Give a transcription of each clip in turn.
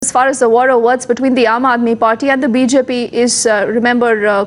As far as the war of words between the Aam Aadmi Party and the BJP is,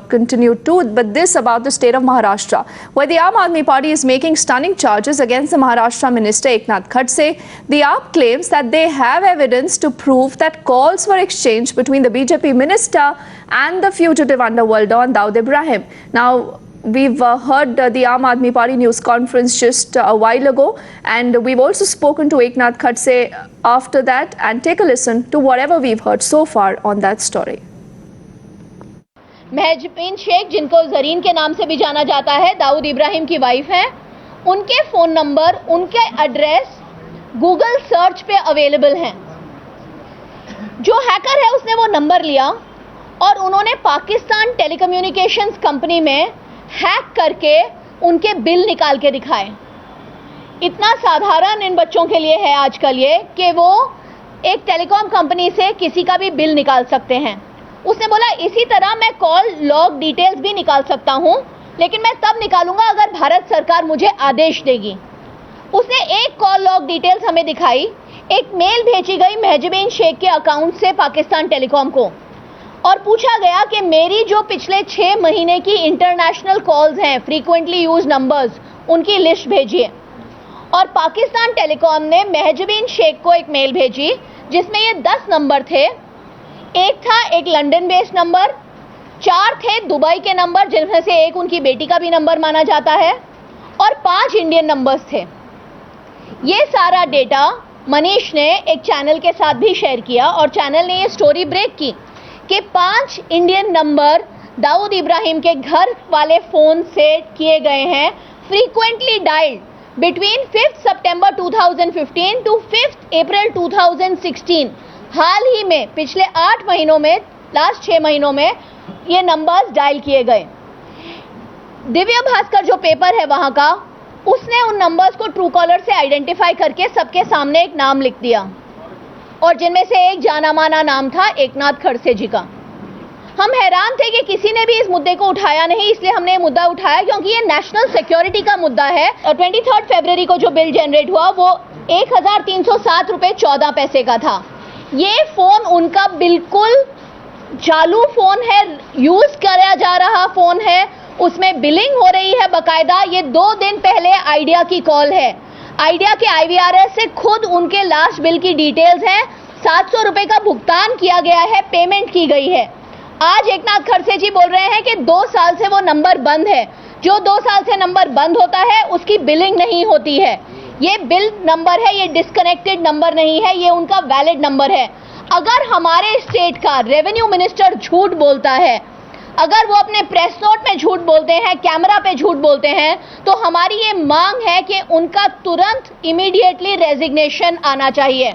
continued too. But this about the state of Maharashtra, where the Aam Aadmi Party is making stunning charges against the Maharashtra Minister Eknath Khadse. The AAP claims that they have evidence to prove that calls were exchanged between the BJP minister and the fugitive underworld don Dawood Ibrahim. Now, we've heard the Aam Aadmi Party news conference just a while ago, and we've also spoken to Eknath Khadse after that, and take a listen to whatever we've heard so far on that story. Mahjabeen Sheikh, जिनको जरीन के नाम से भी जाना जाता है, दाऊद इब्राहिम की wife हैं, उनके फ़ोन नंबर, उनके एड्रेस गूगल सर्च पे अवेलेबल हैं। जो हैकर है उसने वो नंबर लिया और उन्होंने पाकिस्तान टेलीकम्युनिकेशंस कंपनी में हैक करके उनके बिल निकाल के दिखाए। इतना साधारण इन बच्चों के लिए है आजकल ये कि वो एक टेलीकॉम कंपनी से किसी का भी बिल निकाल सकते हैं। उसने बोला इसी तरह मैं कॉल लॉग डिटेल्स भी निकाल सकता हूं, लेकिन मैं तब निकालूंगा अगर भारत सरकार मुझे आदेश देगी। उसने एक कॉल लॉग डिटेल्स हमें दिखाई, एक मेल भेजी गई महजबीन शेख के अकाउंट से पाकिस्तान टेलीकॉम को, और पूछा गया कि मेरी जो पिछले 6 महीने की इंटरनेशनल कॉल्स हैं, फ्रीक्वेंटली यूज नंबर्स, उनकी लिस्ट भेजिए। और पाकिस्तान टेलीकॉम ने महजबीन शेख को एक मेल भेजी जिसमें ये 10 नंबर थे। एक था एक लंदन बेस्ड नंबर, 4 थे दुबई के नंबर जिनमें से एक उनकी बेटी का भी नंबर माना जाता है, और 5 इंडियन नंबर्स थे। ये सारा डेटा मनीष ने एक चैनल के साथ भी शेयर किया और चैनल ने ये स्टोरी ब्रेक की कि 5 इंडियन नंबर दाऊद इब्राहिम के घर वाले फ़ोन से किए गए हैं, फ्रीक्वेंटली डायल्ड बिटवीन 5 सितंबर 2015 टू 5 अप्रैल 2016। हाल ही में पिछले 8 महीनों में, लास्ट 6 महीनों में ये नंबर्स डायल किए गए। दिव्य भास्कर जो पेपर है वहाँ का, उसने उन नंबर्स को ट्रू कॉलर से आइडेंटिफाई करके सबके सामने एक नाम लिख दिया, और जिनमें से एक जाना माना नाम था एकनाथ खड़से जी का। हम हैरान थे कि किसी ने भी इस मुद्दे को उठाया नहीं, इसलिए हमने ये मुद्दा उठाया क्योंकि ये नेशनल सिक्योरिटी का मुद्दा है। और 23 फरवरी को जो बिल जनरेट हुआ वो 1307 रुपये 14 पैसे का था। ये फ़ोन उनका बिल्कुल चालू फ़ोन है, यूज़ किया जा रहा फ़ोन है, उसमें बिलिंग हो रही है बाकायदा। ये 2 दिन पहले आइडिया की कॉल है, आइडिया के IVRS से खुद उनके लास्ट बिल की डिटेल्स हैं। 700 रुपये का भुगतान किया गया है, पेमेंट की गई है। आज एकनाथ खड़से जी बोल रहे हैं कि 2 साल से वो नंबर बंद है। जो 2 साल से नंबर बंद होता है उसकी बिलिंग नहीं होती है। ये बिल नंबर है, ये डिस्कनेक्टेड नंबर नहीं है, ये उनका वैलिड नंबर है। अगर हमारे स्टेट का रेवेन्यू मिनिस्टर झूठ बोलता है, अगर वो अपने प्रेस नोट में झूठ बोलते हैं, कैमरा पे झूठ बोलते हैं, तो हमारी ये मांग है कि उनका तुरंत इमीडिएटली रेजिग्नेशन आना चाहिए।